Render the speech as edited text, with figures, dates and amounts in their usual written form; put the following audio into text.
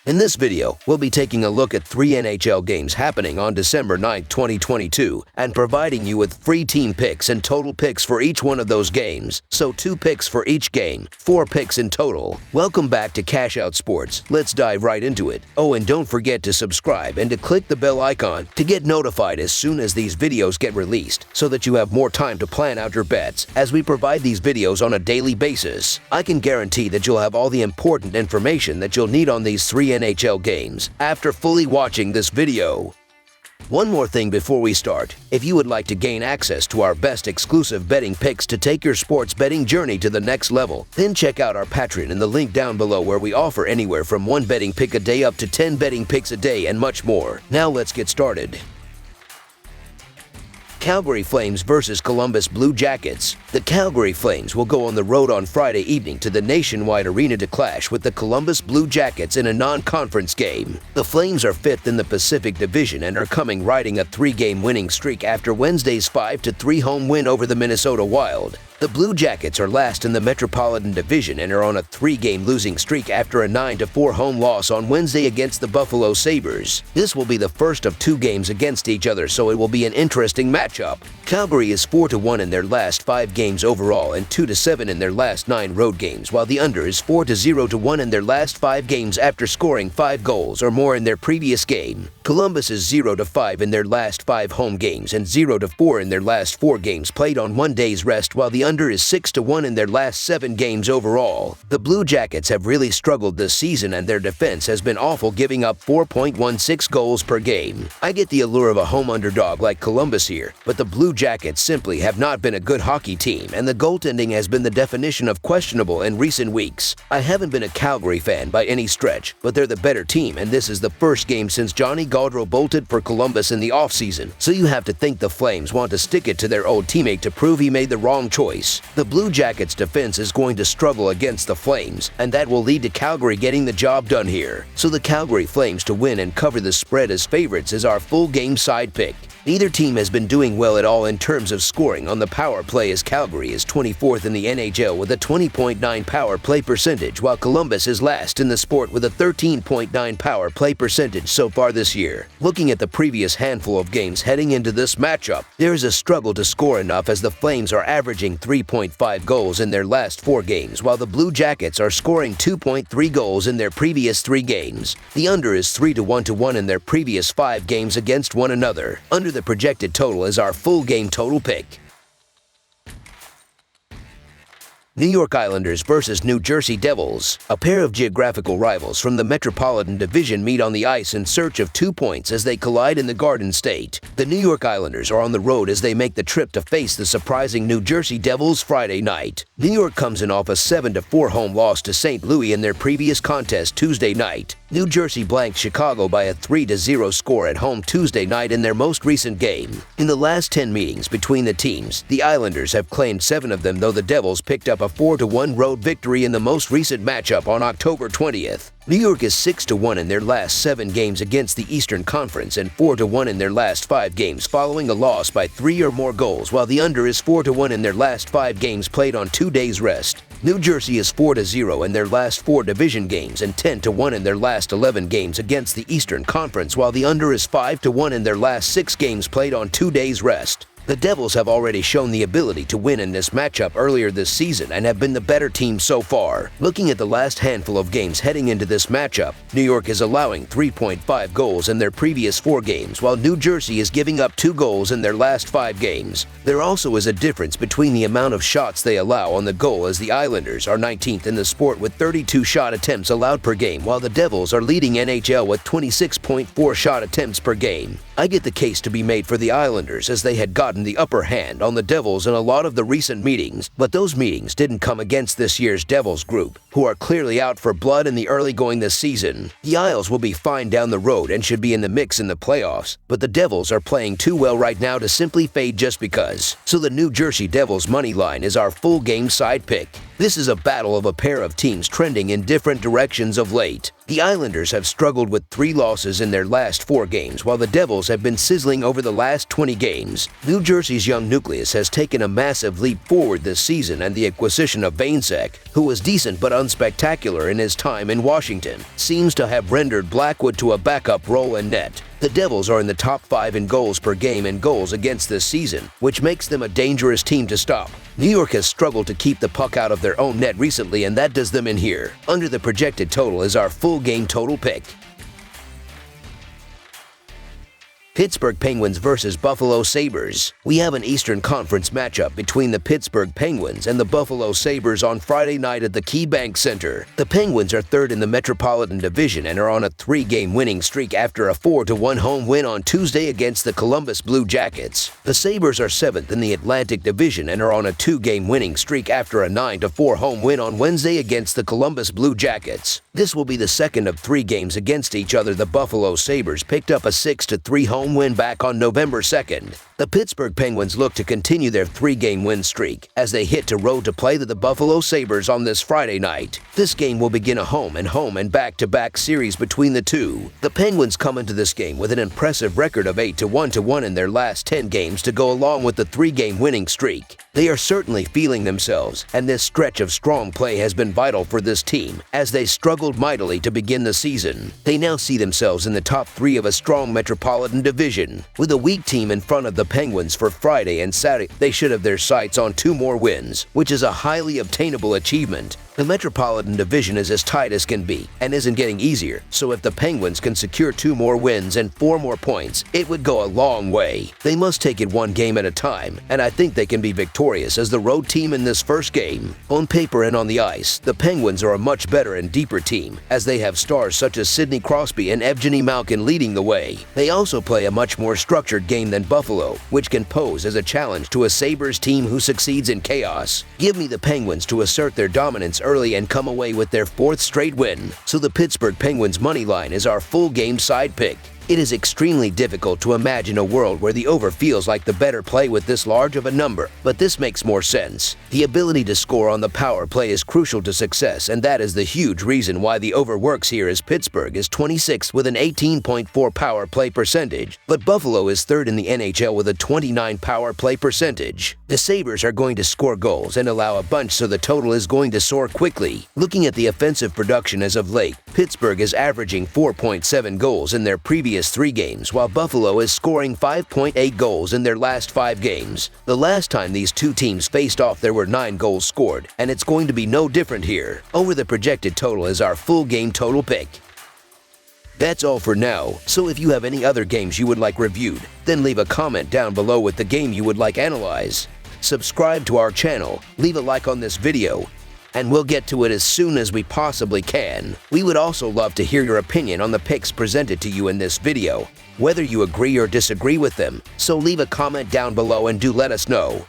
In this video, we'll be taking a look at 3 NHL games happening on December 9, 2022, and providing you with free team picks and total picks for each one of those games. So 2 picks for each game, 4 picks in total. Welcome back to Cash Out Sports. Let's dive right into it. Oh, and don't forget to subscribe and to click the bell icon to get notified as soon as these videos get released, so that you have more time to plan out your bets as we provide these videos on a daily basis. I can guarantee that you'll have all the important information that you'll need on these 3 NHL games after fully watching this video. One more thing before we start. If you would like to gain access to our best exclusive betting picks to take your sports betting journey to the next level, then check out our Patreon in the link down below, where we offer anywhere from 1 betting pick a day up to 10 betting picks a day and much more. Now let's get started. Calgary Flames versus Columbus Blue Jackets. The Calgary Flames will go on the road on Friday evening to the Nationwide Arena to clash with the Columbus Blue Jackets in a non-conference game. The Flames are 5th in the Pacific Division and are riding a 3-game winning streak after Wednesday's 5-3 home win over the Minnesota Wild. The Blue Jackets are last in the Metropolitan Division and are on a 3-game losing streak after a 9-4 home loss on Wednesday against the Buffalo Sabres. This will be the first of 2 games against each other, so it will be an interesting matchup. Calgary is 4-1 in their last 5 games overall and 2-7 in their last 9 road games, while the under is 4-0-1 in their last 5 games after scoring 5 goals or more in their previous game. Columbus is 0-5 in their last 5 home games and 0-4 in their last 4 games played on 1 day's rest, while the under is 6-1 in their last 7 games overall. The Blue Jackets have really struggled this season and their defense has been awful, giving up 4.16 goals per game. I get the allure of a home underdog like Columbus here, but the Blue Jackets simply have not been a good hockey team, and the goaltending has been the definition of questionable in recent weeks. I haven't been a Calgary fan by any stretch, but they're the better team, and this is the first game since Johnny Gaudreau bolted for Columbus in the offseason, so you have to think the Flames want to stick it to their old teammate to prove he made the wrong choice. The Blue Jackets' defense is going to struggle against the Flames, and that will lead to Calgary getting the job done here. So the Calgary Flames to win and cover the spread as favorites is our full game side pick. Neither team has been doing well at all in terms of scoring on the power play, as Calgary is 24th in the NHL with a 20.9 power play percentage, while Columbus is last in the sport with a 13.9 power play percentage so far this year. Looking at the previous handful of games heading into this matchup, there is a struggle to score enough, as the Flames are averaging 3.5 goals in their last 4 games, while the Blue Jackets are scoring 2.3 goals in their previous 3 games. The under is 3-1 in their previous 5 games against one another. Under the projected total is our full game total pick. New York Islanders versus New Jersey Devils. A pair of geographical rivals from the Metropolitan Division meet on the ice in search of 2 points as they collide in the Garden State. The New York Islanders are on the road as they make the trip to face the surprising New Jersey Devils Friday night. New York comes in off a 7-4 home loss to St. Louis in their previous contest Tuesday night. New Jersey blanked Chicago by a 3-0 score at home Tuesday night in their most recent game. In the last 10 meetings between the teams, the Islanders have claimed 7 of them, though the Devils picked up a 4-1 road victory in the most recent matchup on October 20th. New York is 6-1 in their last 7 games against the Eastern Conference and 4-1 in their last 5 games following a loss by 3 or more goals, while the under is 4-1 in their last 5 games played on 2 days rest. New Jersey is 4-0 in their last 4 division games and 10-1 in their last 11 games against the Eastern Conference, while the under is 5-1 in their last 6 games played on 2 days rest. The Devils have already shown the ability to win in this matchup earlier this season and have been the better team so far. Looking at the last handful of games heading into this matchup, New York is allowing 3.5 goals in their previous 4 games, while New Jersey is giving up 2 goals in their last 5 games. There also is a difference between the amount of shots they allow on the goal, as the Islanders are 19th in the sport with 32 shot attempts allowed per game, while the Devils are leading NHL with 26.4 shot attempts per game. I get the case to be made for the Islanders, as they had gotten the upper hand on the Devils in a lot of the recent meetings, but those meetings didn't come against this year's Devils group, who are clearly out for blood in the early going this season. The Isles will be fine down the road and should be in the mix in the playoffs, but the Devils are playing too well right now to simply fade just because. So the New Jersey Devils money line is our full game side pick. This is a battle of a pair of teams trending in different directions of late. The Islanders have struggled with 3 losses in their last 4 games, while the Devils have been sizzling over the last 20 games. New Jersey's young nucleus has taken a massive leap forward this season, and the acquisition of Vanek, who was decent but unspectacular in his time in Washington, seems to have rendered Blackwood to a backup role in net. The Devils are in the top 5 in goals per game and goals against this season, which makes them a dangerous team to stop. New York has struggled to keep the puck out of their own net recently, and that does them in here. Under the projected total is our full game total pick. Pittsburgh Penguins versus Buffalo Sabres. We have an Eastern Conference matchup between the Pittsburgh Penguins and the Buffalo Sabres on Friday night at the KeyBank Center. The Penguins are 3rd in the Metropolitan Division and are on a 3-game winning streak after a 4-1 home win on Tuesday against the Columbus Blue Jackets. The Sabres are 7th in the Atlantic Division and are on a 2-game winning streak after a 9-4 home win on Wednesday against the Columbus Blue Jackets. This will be the second of 3 games against each other. The Buffalo Sabres picked up a 6-3 home win back on November 2nd. The Pittsburgh Penguins look to continue their 3-game win streak as they hit the road to play the Buffalo Sabres on this Friday night. This game will begin a home and back-to-back series between the two. The Penguins come into this game with an impressive record of 8-1 in their last 10 games to go along with the 3-game winning streak. They are certainly feeling themselves, and this stretch of strong play has been vital for this team as they struggled mightily to begin the season. They now see themselves in the top 3 of a strong Metropolitan Division. With a weak team in front of the Penguins for Friday and Saturday, they should have their sights on 2 more wins, which is a highly obtainable achievement. The Metropolitan Division is as tight as can be and isn't getting easier, so if the Penguins can secure 2 more wins and 4 more points, it would go a long way. They must take it 1 game at a time, and I think they can be victorious as the road team in this first game. On paper and on the ice, the Penguins are a much better and deeper team, as they have stars such as Sidney Crosby and Evgeny Malkin leading the way. They also play a much more structured game than Buffalo, which can pose as a challenge to a Sabres team who succeeds in chaos. Give me the Penguins to assert their dominance early and come away with their 4th straight win. So the Pittsburgh Penguins money line is our full game side pick. It is extremely difficult to imagine a world where the over feels like the better play with this large of a number, but this makes more sense. The ability to score on the power play is crucial to success, and that is the huge reason why the over works here, as Pittsburgh is 26th with an 18.4 power play percentage, but Buffalo is 3rd in the NHL with a 29 power play percentage. The Sabres are going to score goals and allow a bunch, so the total is going to soar quickly. Looking at the offensive production as of late, Pittsburgh is averaging 4.7 goals in their previous 3 games, while Buffalo is scoring 5.8 goals in their last 5 games. The last time these 2 teams faced off, there were 9 goals scored, and it's going to be no different here. Over the projected total is our full game total pick. That's all for now, so if you have any other games you would like reviewed, then leave a comment down below with the game you would like analyzed. Subscribe to our channel, leave a like on this video, and we'll get to it as soon as we possibly can. We would also love to hear your opinion on the picks presented to you in this video, whether you agree or disagree with them, so leave a comment down below and do let us know.